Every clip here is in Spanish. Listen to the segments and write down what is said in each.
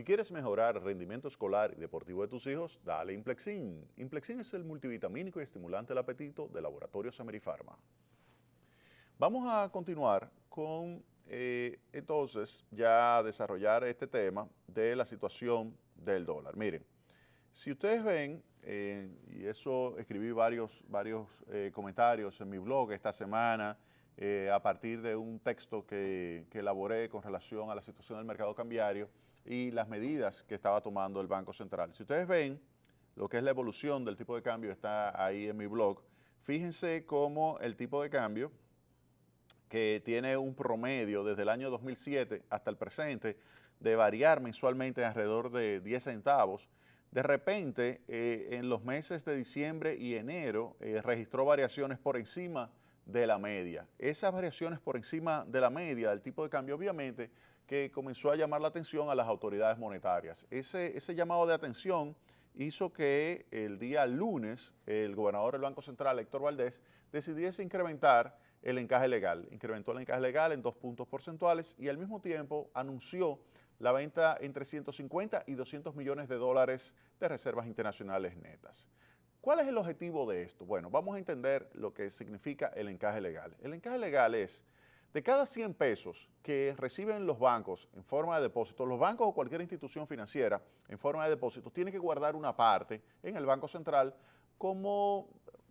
Si quieres mejorar el rendimiento escolar y deportivo de tus hijos, dale Implexin. Implexin es el multivitamínico y estimulante del apetito de Laboratorios Amerifarma. Vamos a continuar con, entonces, ya desarrollar este tema de la situación del dólar. Miren, si ustedes ven, y eso escribí varios comentarios en mi blog esta semana, a partir de un texto que elaboré con relación a la situación del mercado cambiario y las medidas que estaba tomando el Banco Central. Si ustedes ven lo que es la evolución del tipo de cambio, está ahí en mi blog. Fíjense cómo el tipo de cambio, que tiene un promedio desde el año 2007 hasta el presente de variar mensualmente alrededor de 10 centavos, de repente en los meses de diciembre y enero registró variaciones por encima de la media. Esas variaciones por encima de la media del tipo de cambio, obviamente, que comenzó a llamar la atención a las autoridades monetarias. Ese llamado de atención hizo que el día lunes el gobernador del Banco Central, Héctor Valdés, decidiese incrementar el encaje legal. Incrementó el encaje legal en 2 puntos porcentuales y al mismo tiempo anunció la venta entre 150 y 200 millones de dólares de reservas internacionales netas. ¿Cuál es el objetivo de esto? Bueno, vamos a entender lo que significa el encaje legal. El encaje legal es, de cada 100 pesos que reciben los bancos en forma de depósito, los bancos o cualquier institución financiera en forma de depósito tiene que guardar una parte en el Banco Central como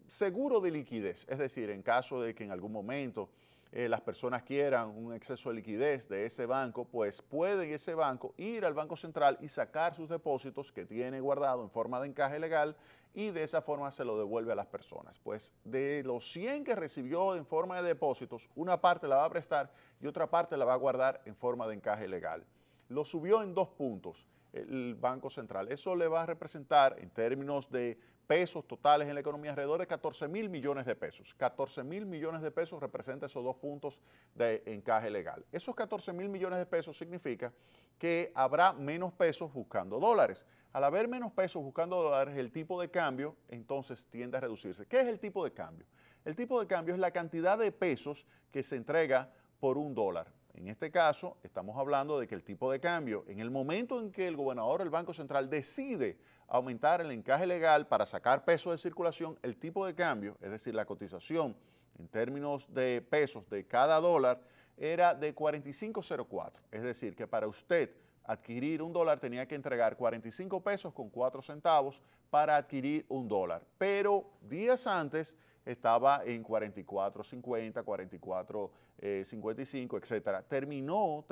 seguro de liquidez. Es decir, en caso de que en algún momento las personas quieran un exceso de liquidez de ese banco, pues puede ese banco ir al Banco Central y sacar sus depósitos que tiene guardado en forma de encaje legal y de esa forma se lo devuelve a las personas. Pues de los 100 que recibió en forma de depósitos, una parte la va a prestar y otra parte la va a guardar en forma de encaje legal. Lo subió en 2 puntos el Banco Central. Eso le va a representar en términos de pesos totales en la economía alrededor de 14,000 millones de pesos. 14,000 millones de pesos representa esos 2 puntos de encaje legal. Esos 14,000 millones de pesos significa que habrá menos pesos buscando dólares. Al haber menos pesos buscando dólares, el tipo de cambio entonces tiende a reducirse. ¿Qué es el tipo de cambio? El tipo de cambio es la cantidad de pesos que se entrega por un dólar. En este caso, estamos hablando de que el tipo de cambio, en el momento en que el gobernador del Banco Central decide aumentar el encaje legal para sacar pesos de circulación, el tipo de cambio, es decir, la cotización en términos de pesos de cada dólar, era de 45.04. Es decir, que para usted adquirir un dólar tenía que entregar 45 pesos con 4 centavos para adquirir un dólar. Pero días antes estaba en 44.50, 44.55, etcétera. Terminó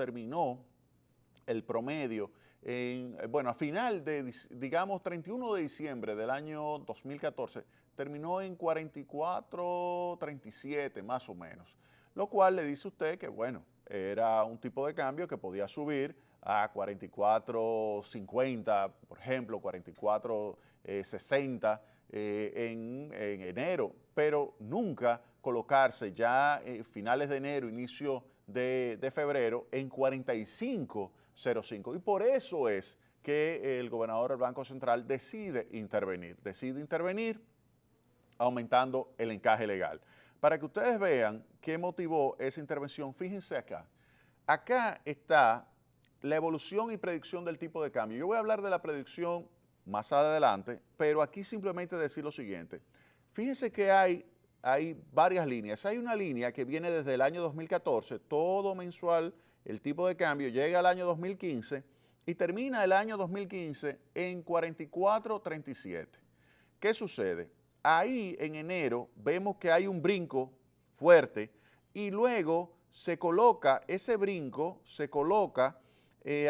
el promedio a final de, digamos, 31 de diciembre del año 2014, terminó en 44.37 más o menos, lo cual le dice a usted que, bueno, era un tipo de cambio que podía subir a 44.50, por ejemplo, 44.60 en enero, pero nunca colocarse ya finales de enero, inicio de febrero en 45.05. Y por eso es que el gobernador del Banco Central decide intervenir aumentando el encaje legal. Para que ustedes vean qué motivó esa intervención, fíjense acá. Acá está la evolución y predicción del tipo de cambio. Yo voy a hablar de la predicción más adelante, pero aquí simplemente decir lo siguiente. Fíjense que hay varias líneas. Hay una línea que viene desde el año 2014, todo mensual, el tipo de cambio llega al año 2015 y termina el año 2015 en 44.37. ¿Qué sucede? Ahí en enero vemos que hay un brinco fuerte y luego ese brinco se coloca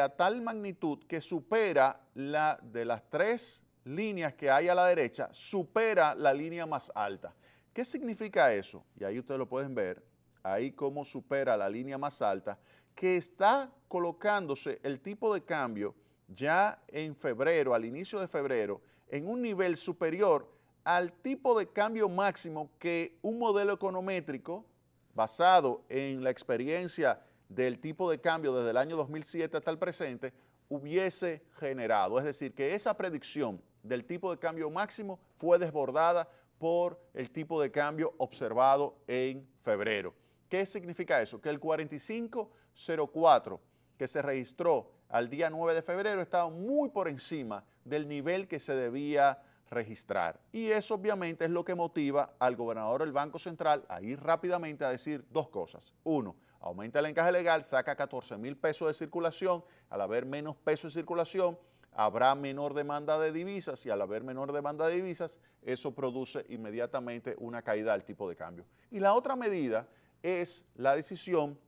a tal magnitud que supera de las 3 líneas que hay a la derecha, supera la línea más alta. ¿Qué significa eso? Y ahí ustedes lo pueden ver, ahí cómo supera la línea más alta, que está colocándose el tipo de cambio ya en febrero, al inicio de febrero, en un nivel superior al tipo de cambio máximo que un modelo econométrico basado en la experiencia del tipo de cambio desde el año 2007 hasta el presente hubiese generado. Es decir, que esa predicción del tipo de cambio máximo fue desbordada por el tipo de cambio observado en febrero. ¿Qué significa eso? Que el 45.04 que se registró al día 9 de febrero estaba muy por encima del nivel que se debía registrar. Y eso obviamente es lo que motiva al gobernador del Banco Central a ir rápidamente a decir dos cosas. Uno, aumenta el encaje legal, saca 14,000 pesos de circulación. Al haber menos pesos de circulación, habrá menor demanda de divisas y al haber menor demanda de divisas, eso produce inmediatamente una caída del tipo de cambio. Y la otra medida es la decisión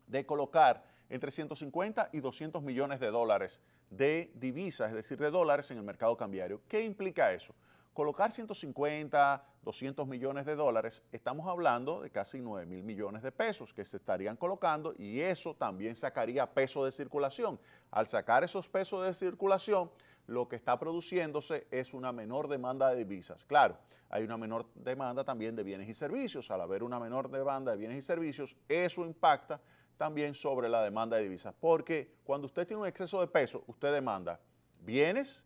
de colocar entre 150 y 200 millones de dólares de divisas, es decir, de dólares en el mercado cambiario. ¿Qué implica eso? Colocar 150, 200 millones de dólares, estamos hablando de casi 9,000 millones de pesos que se estarían colocando y eso también sacaría peso de circulación. Al sacar esos pesos de circulación, lo que está produciéndose es una menor demanda de divisas. Claro, hay una menor demanda también de bienes y servicios. Al haber una menor demanda de bienes y servicios, eso impacta también sobre la demanda de divisas, porque cuando usted tiene un exceso de peso, usted demanda bienes,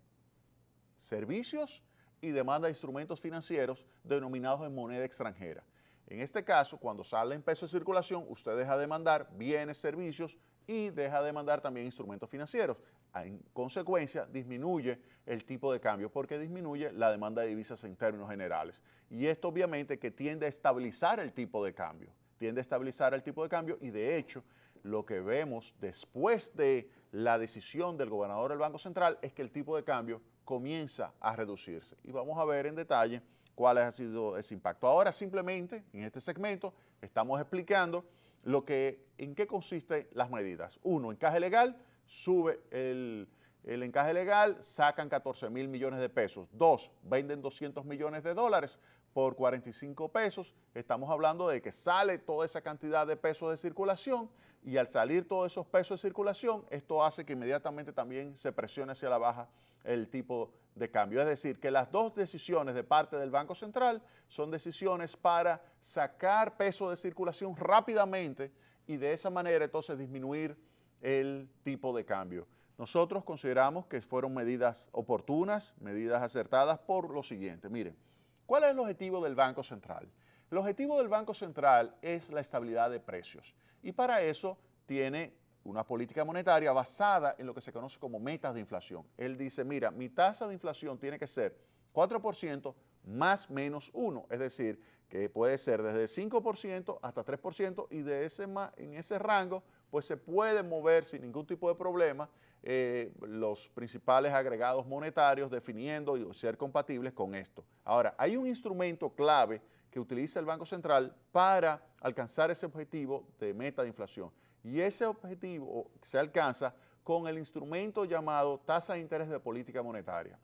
servicios y demanda instrumentos financieros denominados en moneda extranjera. En este caso, cuando sale en peso de circulación, usted deja de demandar bienes, servicios y deja de demandar también instrumentos financieros. En consecuencia, disminuye el tipo de cambio porque disminuye la demanda de divisas en términos generales. Y esto obviamente que tiende a estabilizar el tipo de cambio. Tiende a estabilizar el tipo de cambio y de hecho lo que vemos después de la decisión del gobernador del Banco Central es que el tipo de cambio comienza a reducirse. Y vamos a ver en detalle cuál ha sido ese impacto. Ahora simplemente en este segmento estamos explicando en qué consisten las medidas. Uno, encaje legal, sube el encaje legal, sacan 14,000 millones de pesos. Dos, venden 200 millones de dólares por 45 pesos. Estamos hablando de que sale toda esa cantidad de pesos de circulación y al salir todos esos pesos de circulación, esto hace que inmediatamente también se presione hacia la baja el tipo de cambio. Es decir, que las dos decisiones de parte del Banco Central son decisiones para sacar pesos de circulación rápidamente y de esa manera entonces disminuir el tipo de cambio. Nosotros consideramos que fueron medidas oportunas, medidas acertadas por lo siguiente. Miren, ¿cuál es el objetivo del Banco Central? El objetivo del Banco Central es la estabilidad de precios y para eso tiene una política monetaria basada en lo que se conoce como metas de inflación. Él dice, mira, mi tasa de inflación tiene que ser 4% más menos 1, es decir, que puede ser desde 5% hasta 3% y en ese rango pues se puede mover sin ningún tipo de problema los principales agregados monetarios definiendo y ser compatibles con esto. Ahora, hay un instrumento clave que utiliza el Banco Central para alcanzar ese objetivo de meta de inflación. Y ese objetivo se alcanza con el instrumento llamado tasa de interés de política monetaria.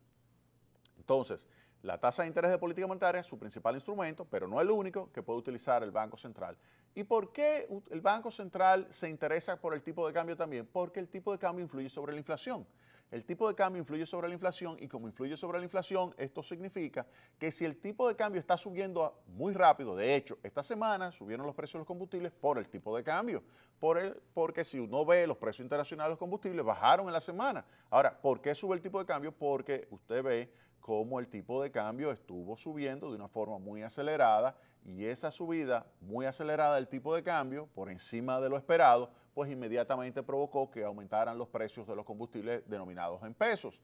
Entonces, la tasa de interés de política monetaria es su principal instrumento, pero no el único que puede utilizar el Banco Central. ¿Y por qué el Banco Central se interesa por el tipo de cambio también? Porque el tipo de cambio influye sobre la inflación. El tipo de cambio influye sobre la inflación y como influye sobre la inflación, esto significa que si el tipo de cambio está subiendo muy rápido, de hecho, esta semana subieron los precios de los combustibles por el tipo de cambio, porque si uno ve los precios internacionales de los combustibles bajaron en la semana. Ahora, ¿por qué sube el tipo de cambio? Porque usted ve cómo el tipo de cambio estuvo subiendo de una forma muy acelerada y esa subida muy acelerada del tipo de cambio por encima de lo esperado, pues inmediatamente provocó que aumentaran los precios de los combustibles denominados en pesos.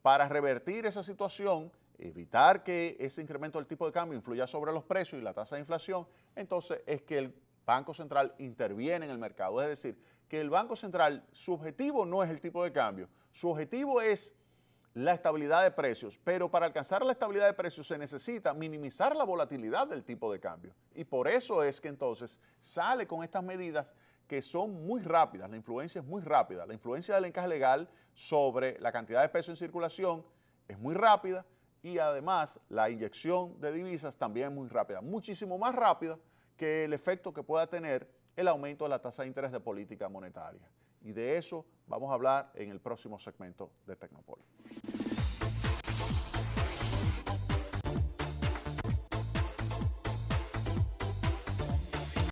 Para revertir esa situación, evitar que ese incremento del tipo de cambio influya sobre los precios y la tasa de inflación, entonces es que el Banco Central interviene en el mercado. Es decir, que el Banco Central, su objetivo no es el tipo de cambio, su objetivo es la estabilidad de precios, pero para alcanzar la estabilidad de precios se necesita minimizar la volatilidad del tipo de cambio. Y por eso es que entonces sale con estas medidas que son muy rápidas, la influencia es muy rápida. La influencia del encaje legal sobre la cantidad de pesos en circulación es muy rápida y además la inyección de divisas también es muy rápida, muchísimo más rápida que el efecto que pueda tener el aumento de la tasa de interés de política monetaria. Y de eso vamos a hablar en el próximo segmento de Tecnopol.